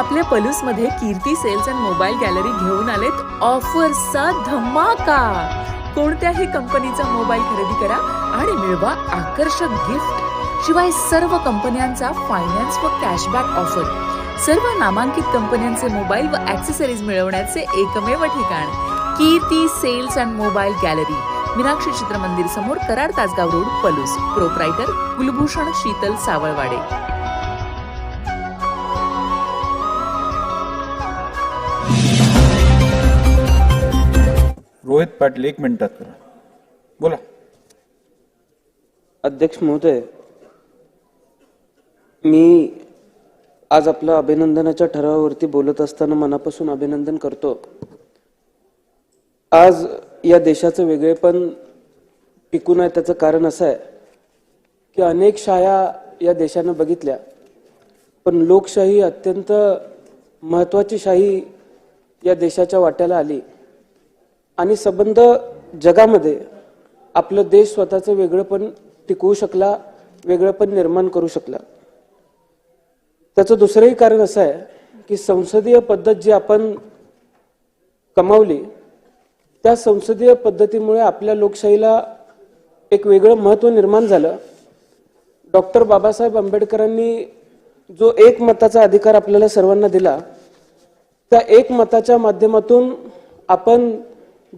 आपल्या पलूसमध्ये कीर्ती sales and mobile gallery घेऊन आलेत ऑफर्सचा धमाका। कोणत्याही कंपनीचा मोबाईल खरेदी करा आणि मिळवा आकर्षक गिफ्ट। शिवाय सर्व कंपन्यांचा फायनान्स व कॅशबॅक ऑफर। सर्व नामांकित कंपन्यांचे मोबाईल व ॲक्सेसरीज मिळवण्याचे एकमेव ठिकाण Kirti sales and mobile gallery, Meenakshi Chitramandir समोर, कराड तासगाव रोड, पलूस। प्रोप्रायटर कुलभूषण शीतल सावळवाडे। रोहित पाटील 1 मिनिटात करा, बोला। अध्यक्ष महोदय, मी आज आपल्या अभिनंदनाच्या ठरावावरती बोलत असताना मनापासून अभिनंदन करतो। आज या देशाचं वेगळेपण टिकून आहे, त्याचं कारण असं आहे की अनेक शाया या देशानं बघितल्या, पण लोकशाही अत्यंत महत्त्वाची शाही या देशाच्या वाट्याला आली आणि संबंध जगामध्ये आपलं देश स्वतःचं वेगळेपण टिकवू शकला, वेगळेपण निर्माण करू शकला। त्याचं दुसरंही कारण असं आहे की संसदीय पद्धत जी आपण कमावली, त्या संसदीय पद्धतीमुळे आपल्या लोकशाहीला एक वेगळं महत्त्व निर्माण झालं। डॉक्टर बाबासाहेब आंबेडकरांनी जो एकमताचा अधिकार आपल्याला सर्वांना दिला, त्या एकमताच्या माध्यमातून आपण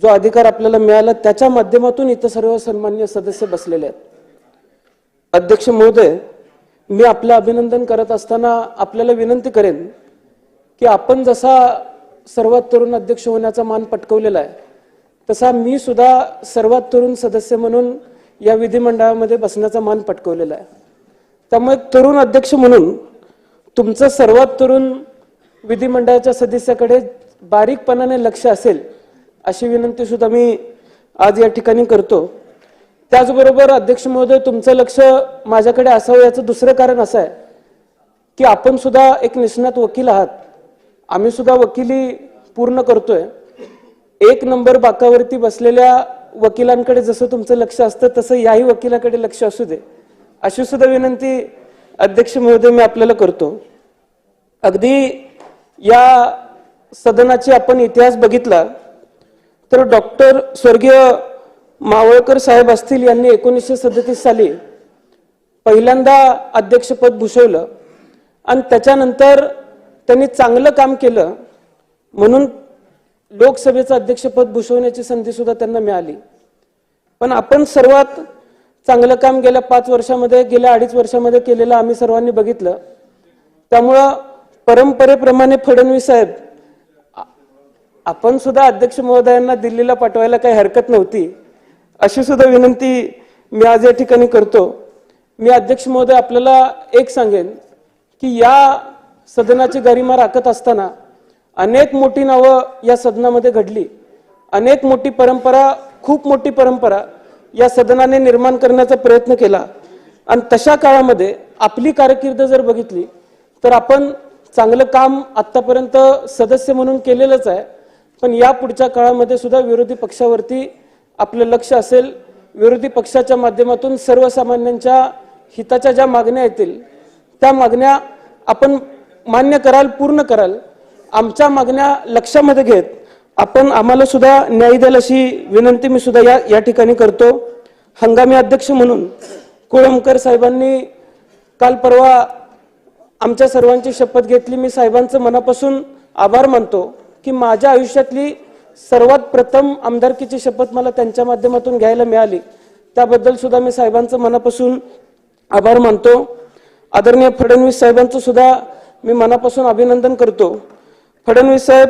जो अधिकार आपल्याला मिळाला, त्याच्या माध्यमातून इथं सर्व सन्माननीय सदस्य बसलेले आहेत। अध्यक्ष महोदय, मी आपलं अभिनंदन करत असताना आपल्याला विनंती करेन की आपण जसा सर्वात तरुण अध्यक्ष होण्याचा मान पटकवलेला आहे, तसा मी सुद्धा सर्वात तरुण सदस्य म्हणून या विधिमंडळामध्ये बसण्याचा मान पटकवलेला आहे। त्यामुळे तरुण अध्यक्ष म्हणून तुमचं सर्वात तरुण विधिमंडळाच्या सदस्याकडे बारीकपणाने लक्ष असेल अशी विनंती सुद्धा मी आज या ठिकाणी करतो। त्याचबरोबर अध्यक्ष महोदय, तुमचं लक्ष माझ्याकडे असावं याचं दुसरं कारण असं आहे की आपण सुद्धा एक निष्णात वकील आहात, आम्ही सुद्धा वकिली पूर्ण करतोय। 1 नंबर बाकावरती बसलेल्या वकिलांकडे जसं तुमचं लक्ष असतं, तसं याही वकिलाकडे लक्ष असू दे अशी सुद्धा विनंती अध्यक्ष महोदय मी आपल्याला करतो। अगदी या सदनाची आपण इतिहास बघितला तर डॉक्टर स्वर्गीय मावळकर साहेब असतील, यांनी 1937 साली पहिल्यांदा अध्यक्षपद भूषवलं आणि त्याच्यानंतर त्यांनी चांगलं काम केलं म्हणून लोकसभेचं अध्यक्षपद भूषवण्याची संधी सुद्धा त्यांना मिळाली। पण आपण सर्वात चांगलं काम गेल्या 5 वर्षामध्ये, गेल्या 2.5 वर्षामध्ये केलेलं आम्ही सर्वांनी बघितलं। त्यामुळं परंपरेप्रमाणे फडणवीस साहेब, आपण सुद्धा अध्यक्ष महोदयांना दिल्लीला पाठवायला काही हरकत नव्हती अशी सुद्धा विनंती मी आज या ठिकाणी करतो। मी अध्यक्ष महोदय आपल्याला एक सांगेन की या सदनाची गरिमा राखत असताना अनेक मोठी नावं या सदनामध्ये घडली, अनेक मोठी परंपरा, खूप मोठी परंपरा या सदनाने निर्माण करण्याचा प्रयत्न केला आणि तशा काळामध्ये आपली कारकीर्द जर बघितली तर आपण चांगलं काम आतापर्यंत सदस्य म्हणून केलेलंच आहे, पण या पुढच्या काळामध्ये सुद्धा विरोधी पक्षावरती आपलं लक्ष असेल। विरोधी पक्षाच्या माध्यमातून सर्वसामान्यांच्या हिताच्या ज्या मागण्या येतील त्या मागण्या आपण मान्य कराल, पूर्ण कराल। आमच्या मागण्या लक्षामध्ये घेत आपण आम्हाला सुद्धा न्याय द्याल अशी विनंती मी सुद्धा या ठिकाणी करतो। हंगामी अध्यक्ष म्हणून कोळंबकर साहेबांनी काल परवा आमच्या सर्वांची शपथ घेतली। मी साहेबांचं मनापासून आभार मानतो की माझ्या आयुष्यातली सर्वात प्रथम आमदारकीची शपथ मला त्यांच्या माध्यमातून घ्यायला मिळाली, त्याबद्दल सुद्धा मी साहेबांचं मनापासून आभार मानतो। आदरणीय फडणवीस साहेबांचं सुद्धा मी मनापासून अभिनंदन करतो। फडणवीस साहेब,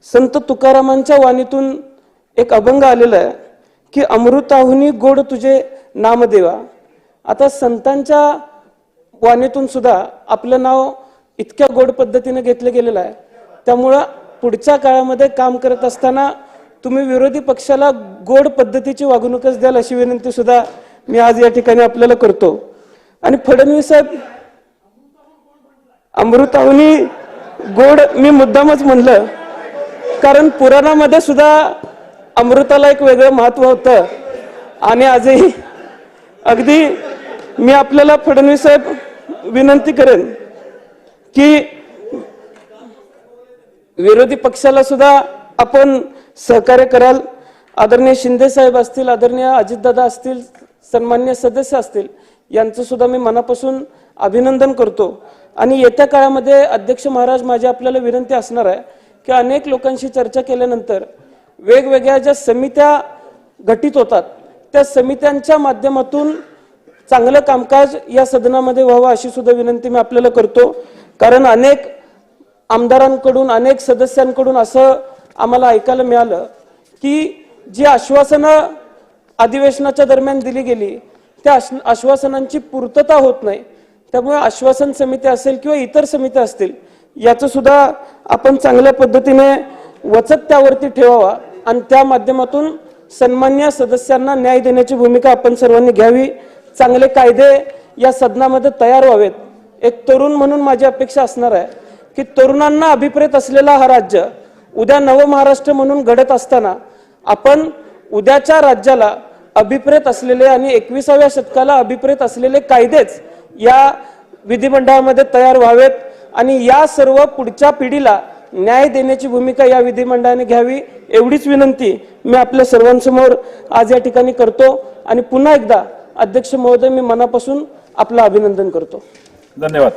संत तुकारामांच्या वाणीतून एक अभंग आलेला आहे की अमृताहुनी गोड तुझे नामदेवा। आता संतांच्या वाणीतून सुद्धा आपलं नाव इतक्या गोड पद्धतीने घेतलं गेलेलं आहे, त्यामुळं पुढच्या काळामध्ये काम करत असताना तुम्ही विरोधी पक्षाला गोड पद्धतीची वागणूकच द्याल अशी विनंती सुद्धा मी आज या ठिकाणी आपल्याला करतो। आणि फडणवीस साहेब, अमृताहुनी गोड मी मुद्दामच म्हणलं कारण पुराणामध्ये सुद्धा अमृताला एक वेगळं महत्त्व होतं आणि आजही अगदी मी आपल्याला फडणवीस साहेब विनंती करेन की विरोधी पक्षाला सुद्धा आपण सहकार्य कराल. आदरणीय शिंदे साहेब असतील, आदरणीय अजितदादा असतील, सन्मान्य सदस्य असतील, यांचं सुद्धा मी मनापासून अभिनंदन करतो. आणि येत्या काळामध्ये अध्यक्ष महाराज, माझी आपल्याला विनंती असणार आहे की अनेक लोकांशी चर्चा केल्यानंतर वेगवेगळ्या ज्या समित्या गठीत होतात त्या समित्यांच्या माध्यमातून चांगलं कामकाज या सदनामध्ये व्हावं अशी सुद्धा विनंती मी आपल्याला करतो. कारण अनेक आमदारांकडून, अनेक सदस्यांकडून असं आम्हाला ऐकायला मिळालं की जी आश्वासनं अधिवेशनाच्या दरम्यान दिली गेली त्या आश्वासनांची पूर्तता होत नाही. त्यामुळे आश्वासन समिती असेल किंवा इतर समित्या असतील याचं सुद्धा आपण चांगल्या पद्धतीने वचक त्यावरती ठेवावा आणि त्या माध्यमातून सन्मान्य सदस्यांना न्याय देण्याची भूमिका आपण सर्वांनी घ्यावी. चांगले कायदे या सदनामध्ये तयार व्हावेत. एक तरुण म्हणून माझी अपेक्षा असणार आहे की तरुणांना अभिप्रेत असलेला हा राज्य उद्या नवमहाराष्ट्र म्हणून घडत असताना आपण उद्याच्या राज्याला अभिप्रेत असलेले आणि 21व्या शतकाला अभिप्रेत असलेले कायदेच या विधिमंडळामध्ये तयार व्हावेत आणि या सर्व पुढच्या पिढीला न्याय देण्याची भूमिका या विधिमंडळाने घ्यावी एवढीच विनंती मी आपल्या सर्वांसमोर आज या ठिकाणी करतो. आणि पुन्हा एकदा अध्यक्ष महोदय, मी मनापासून आपलं अभिनंदन करतो. धन्यवाद.